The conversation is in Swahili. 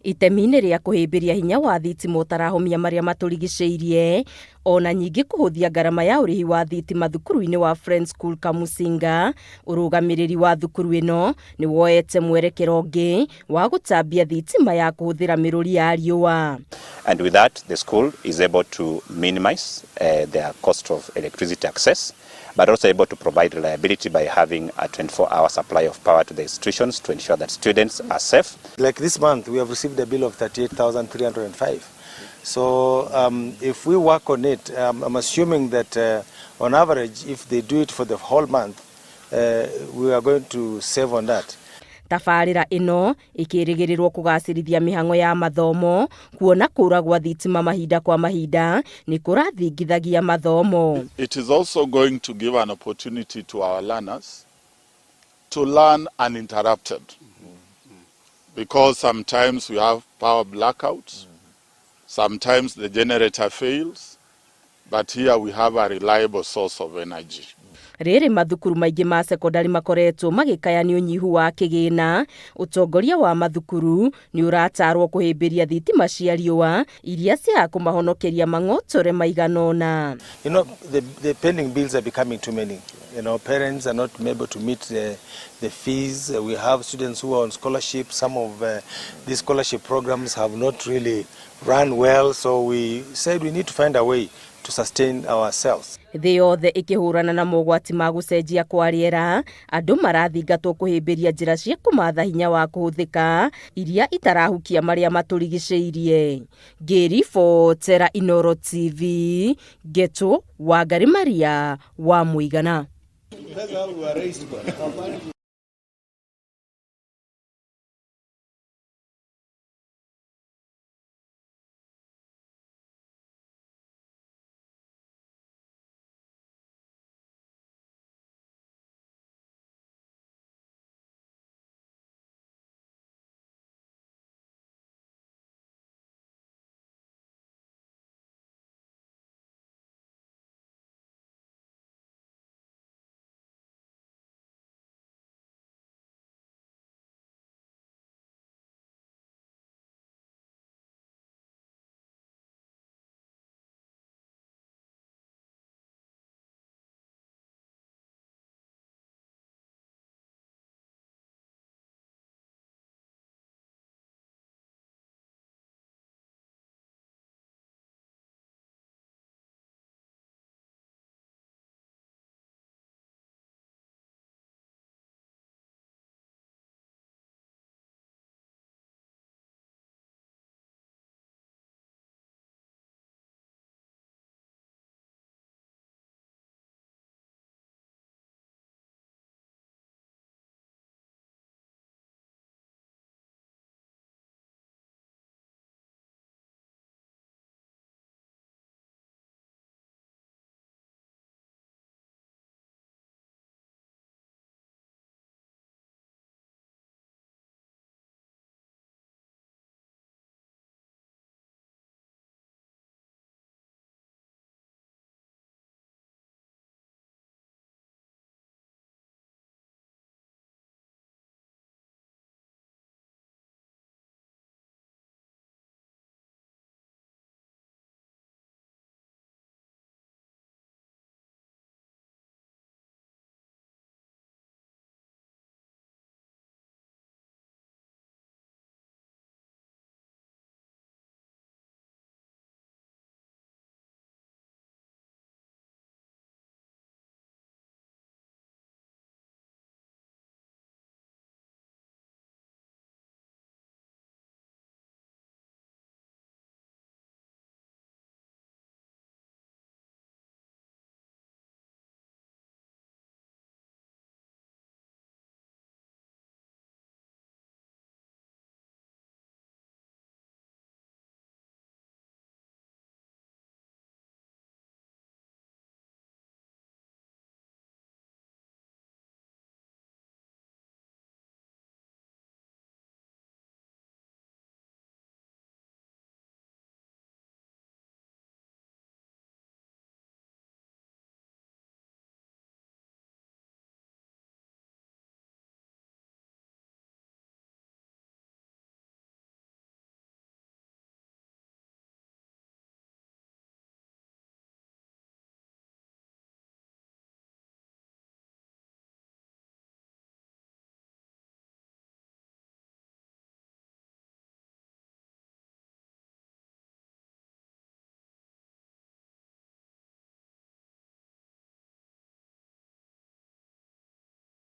itemi-inĩ rĩa kũhĩmbĩria hinya wa thitima ũtarahomia marĩa matũrigicĩirie, ona nyingĩ kũhũthia ngarama ya ũrĩhi wa thitima thukuru-inĩ wa Friends School Kamusinga, ũrũgamĩrĩri wa thukuru ĩno nĩ woete mwerekero ũngĩ wa gũtambia thitima ya kũhũthĩra mĩrũri ya riũa. And with that, the school is able to minimize their cost of electricity access, but also able to provide reliability by having a 24-hour supply of power to the institutions to ensure that students are safe. Like this month, we have received a bill of 38,305. So if we work on it, I'm assuming that on average, if they do it for the whole month, we are going to save on that. Tabarĩra ĩno ĩkĩrĩgĩrĩrwo kũgacĩrithia mĩhang'o ya mathomo, kuona kũra gwa thitima mahinda kwa mahinda nĩ kũrathingithagia mathomo. It is also going to give an opportunity to our learners to learn uninterrupted, because sometimes we have power blackouts, sometimes the generator fails, but here we have a reliable source of energy. Rĩrĩ mathukuru maingĩ ma sekondari makoretwo magĩkayania ũnyihu wa kĩgĩna, ũtongoria wa mathukuru nĩ ũratarwo kũhĩmbĩria thitima cia riũa iria cia kũmahonokeria mang'otore maiganona. You know, the pending bills are becoming too many. You know, parents are not able to meet the fees. We have students who are on scholarship. Some of these scholarship programs have not really run well, so we said we need to find a way to sustain ourselves. Thĩ yothe ĩkĩhũrana na mogwati ma gũcenjia kwa rĩera, andũ marathingatwo kũhĩmbĩria njĩra cia kũmatha hinya wa kũhũthĩka iria itarahukia marĩa matũrigicĩirie. Ngĩribotera Inooro TV, Geto Wangari Maria wa Mũigana.